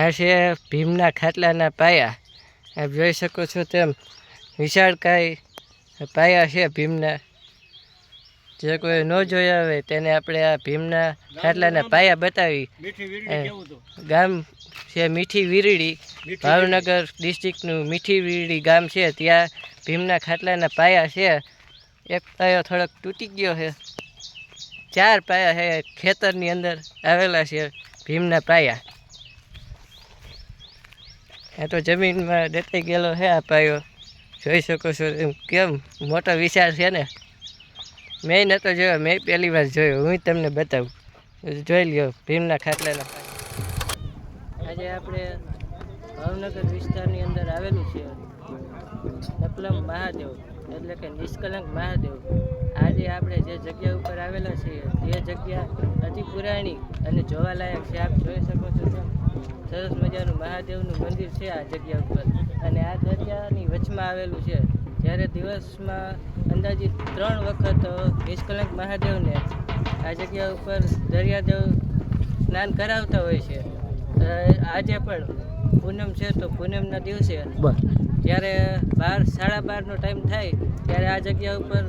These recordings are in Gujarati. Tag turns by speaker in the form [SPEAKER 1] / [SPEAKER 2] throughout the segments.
[SPEAKER 1] આ છે ભીમના ખાટલાના પાયા. આપ જોઈ શકો છો તેમ વિશાળકાય પાયા છે ભીમના. જે કોઈ ન જોયા હોય તેને આપણે આ ભીમના ખાટલાના પાયા બતાવી. ગામ છે મીઠી વીરડી, ભાવનગર ડિસ્ટ્રિક્ટનું મીઠી વીરડી ગામ છે. ત્યાં ભીમના ખાટલાના પાયા છે. એક પાયો થોડોક તૂટી ગયો છે. 4 પાયા છે ખેતરની અંદર આવેલા છે ભીમના પાયા. આ તો જમીનમાં દટાઈ ગયેલો છે આ પાયો. જોઈ શકો છો એમ કેમ મોટો વિચાર છે ને. મેં નહોતો જોયો, મેં પહેલી વાર જોયો. હું તમને બતાવું. જોઈ લ્યો ભીમના ખાટલાના પાયા. આજે આપણે ભાવનગર વિસ્તારની અંદર આવેલું છે નકલમ મહાદેવ, એટલે કે નિષ્કલંક મહાદેવ. આજે આપણે જે જગ્યા ઉપર આવેલા છીએ તે જગ્યા અતિ પુરાણી અને જોવાલાયક છે. આપ જોઈ શકો છો તેમ સરસ મજાનું મહાદેવનું મંદિર છે આ જગ્યા ઉપર. અને આ દરિયાની વચમાં આવેલું છે. જ્યારે દિવસમાં અંદાજિત 3 વખત નિષ્કલંક મહાદેવને આ જગ્યા ઉપર દરિયાદેવ સ્નાન કરાવતા હોય છે. આજે પણ પૂનમ છે તો પૂનમના દિવસે જ્યારે 12:30નો ટાઈમ થાય ત્યારે આ જગ્યા ઉપર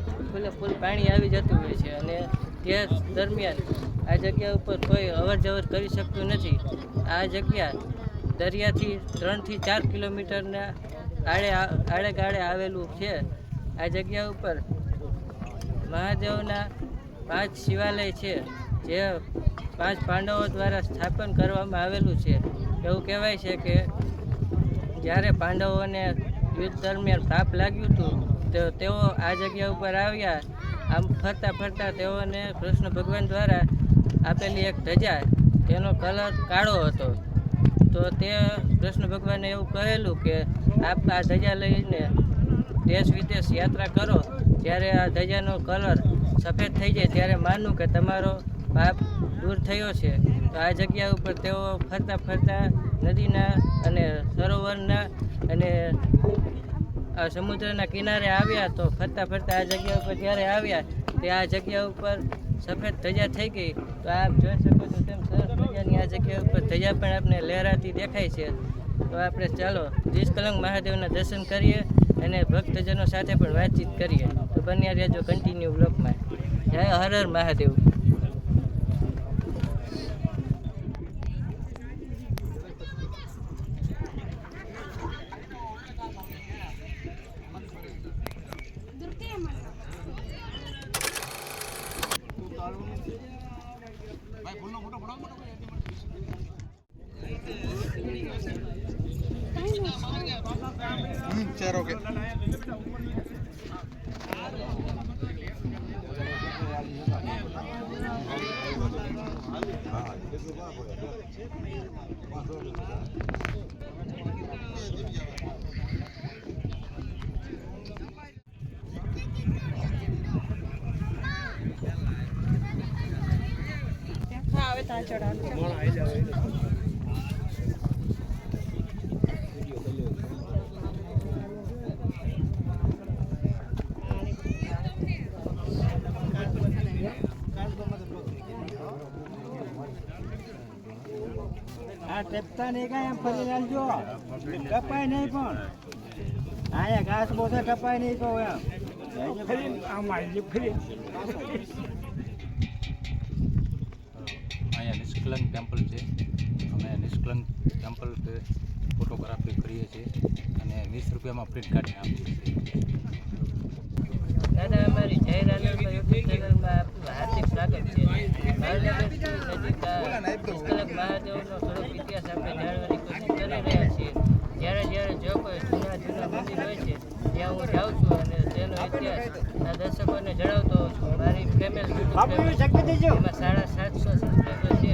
[SPEAKER 1] ફૂલ પાણી આવી જતું હોય છે. અને તે દરમિયાન આ જગ્યા ઉપર કોઈ અવર જવર કરી શકતું નથી. આ જગ્યા દરિયાથી 3 થી 4 કિલોમીટરના આડે ગાળે આવેલું છે. આ જગ્યા ઉપર મહાદેવના 5 શિવાલય છે, જે 5 પાંડવો દ્વારા સ્થાપન કરવામાં આવેલું છે. એવું કહેવાય છે કે જ્યારે પાંડવોને યુદ્ધ દરમિયાન તાપ લાગ્યું હતું તો તેઓ આ જગ્યા ઉપર આવ્યા. આમ ફરતા ફરતા તેઓને કૃષ્ણ ભગવાન દ્વારા આપેલી એક ધજા, તેનો કલર કાળો હતો. તો તે કૃષ્ણ ભગવાને એવું કહેલું કે આપ આ ધજા લઈને દેશ વિદેશ યાત્રા કરો, જ્યારે આ ધજાનો કલર સફેદ થઈ જાય ત્યારે માનવું કે તમારો પાપ દૂર થયો છે. તો આ જગ્યા ઉપર તેઓ ફરતા ફરતા નદીના અને સરોવરના અને સમુદ્રના કિનારે આવ્યા. તો ફરતા ફરતા આ જગ્યા ઉપર જ્યારે આવ્યા તે આ જગ્યા ઉપર સફેદ ધજા થઈ ગઈ. તો આપ જોઈ શકો છો તેમ સરસ મજાની આ જગ્યા ઉપર ધજા પણ આપણે લહેરાતી દેખાય છે. તો આપણે ચાલો નિષ્કલંક મહાદેવના દર્શન કરીએ અને ભક્તજનો સાથે પણ વાતચીત કરીએ. તો બન્યા રહેજો કન્ટિન્યુ બ્લોગમાં. જય હર હર મહાદેવ.
[SPEAKER 2] ચારો કે
[SPEAKER 3] આવે તા ચડાવ
[SPEAKER 4] ટેપતા નહીં કાંઈ એમ ફરી નાખજો. કપાય નહીં પણ અહીંયા ઘાસ બોસે કપાય નહીં કહો એમ
[SPEAKER 5] અહીંયા નિષ્કલંક ટેમ્પલ છે. અમે નિષ્કલંક ટેમ્પલ ફોટોગ્રાફી કરીએ છીએ અને 20 રૂપિયામાં પ્રિન્ટ કાઢીને આપીએ છીએ.
[SPEAKER 1] દાદા, અમારી જય રાનલમાં યુટ્યુબ ચેનલમાં આપનું હાર્દિક સ્વાગત છે. ભાવનગર નજીક નિષ્કલંક મહાદેવનો થોડોક ઇતિહાસ આપણે જાણવાની કોશિશ કરી રહ્યા છીએ. જ્યારે જો કોઈ જૂના મંદિર હોય છે ત્યાં હું જાઉં છું અને તેનો ઇતિહાસ આ દર્શકોને જણાવતો હોઉં છું. મારી ફેમિલી એમાં 750 સબસ્ક્રાઈબર છે.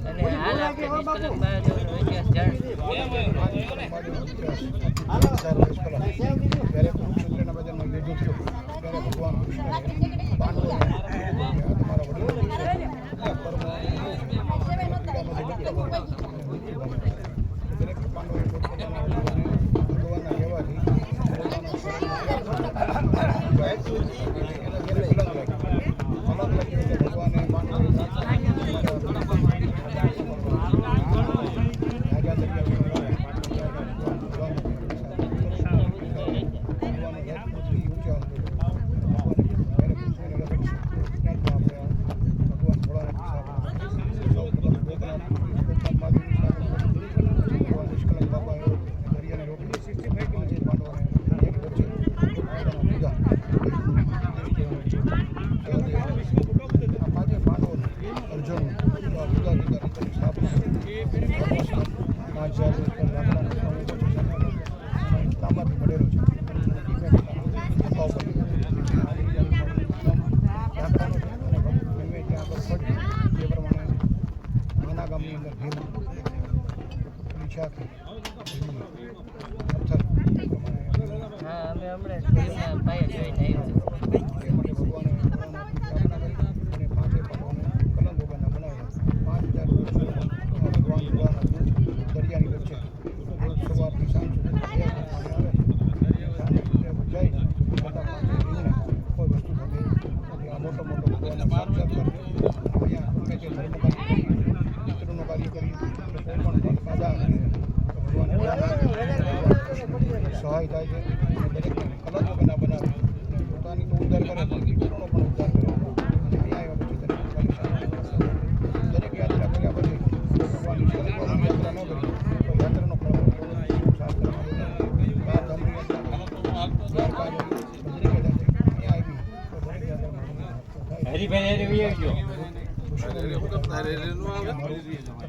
[SPEAKER 1] અને હાલ આપણે નિષ્કલંક મહાદેવનો ઇતિહાસ જાણીશું.
[SPEAKER 2] ભગવાન કૃષ્ણ પાંડવો તમારા દરેક પાંડવોએ પોતપોતાના ભગવાનના કહેવાથી ભગવાને પાંડવો ઈચ્છા કે પથ્થર
[SPEAKER 1] હા અમે હમણાં સ્કૂલના પાયે જોઈને આવ્યા
[SPEAKER 2] એ માટે ભગવાને સ્થાપના કરી અને પાંચે પાંડવોને કલંક વગરના બનાવ્યા 5000 ભગવાન ભગવાન દરિયાની વચ્ચે રોજ સવારથી સાંજ સુધી પાણી આવે સાંજ જાય બધા પાંચે રીંગણે કોઈ વસ્તુ ઘટે નથી. આ મોટો મોટો ભગવાનનો સાક્ષાત્કાર અહીંયા ગમે તે ધર્મ કાર્ય કરી પિતૃનું કાર્ય કરી કે કોઈ પણ કાદા કરે તો ભગવાને સહાય થાય છે અને દરેકને કલંક વગરના બનાવે અને પોતાની તો ઉદ્ધાર કરે પણ પિતૃનો પણ ઉદ્ધાર કરે અને અહીંયા આવ્યા પછી દરેક દરેક યાત્રા કર્યા પછી ભગવાનની કલંક વગરની યાત્રા ન કરી તો યાત્રાનો ફળ શાસ્ત્રમાં બાર ધામની યાત્રા દ્વારકા ગઈ, બદ્રિકા જાય અહીંયા આવી તો દરેક યાત્રામાં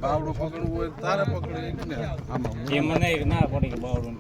[SPEAKER 3] બાવડું પકડવું હોય તારે પકડી ને આમાં
[SPEAKER 4] મને ના પડે કે બાવડું